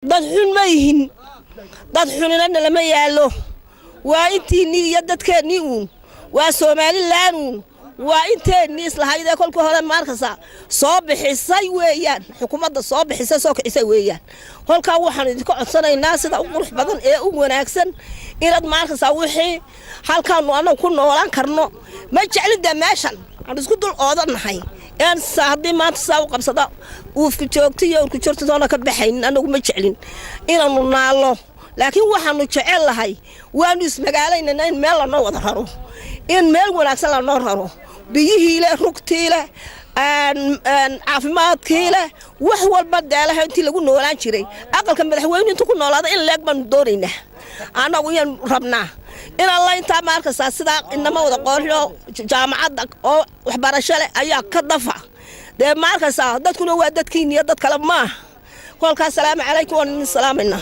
dad xun ma yihin dad xunina lama yaalo waa intiinii iyo dadkeennii uun waa Soomaaliland uun waa inteennii islahaydee kolka hore markasa soo bixisay weeyaan xukuumadda soo bixisay soo kicisay weeyaan kolka waxaan idinka codsanaynaa sida ugu qurux badan ee ugu wanaagsan inaad markasa wixii halkaan anagu ku noolaan karno ma jeclida meeshan aan isku dul oodanahay aan saadii maanta saa u qabsada uufka joogtiyo ku jirto doona ka baxayn anagu ma jeclin inaanu naalo laakiin waxaanu jecel lahay waanu ismagaalaynaa in meel la noo wada raro in meel wanaagsan la noo raro biyihii le rugtii le caafimaadkii le wax walba daalaha intii lagu noolaan jiray aqalka madaxweyne intuu ku noolaada in leeg baanu doonaynaa anagu yaan rabnaa in alla intaa markasta sida inama wada qooryo jaamacadda oo waxbarasho leh ayaa ka dafa de markasta dadkuna waa dadkiin iyo dad kale ma kolka salaamu calaykum wa salaamina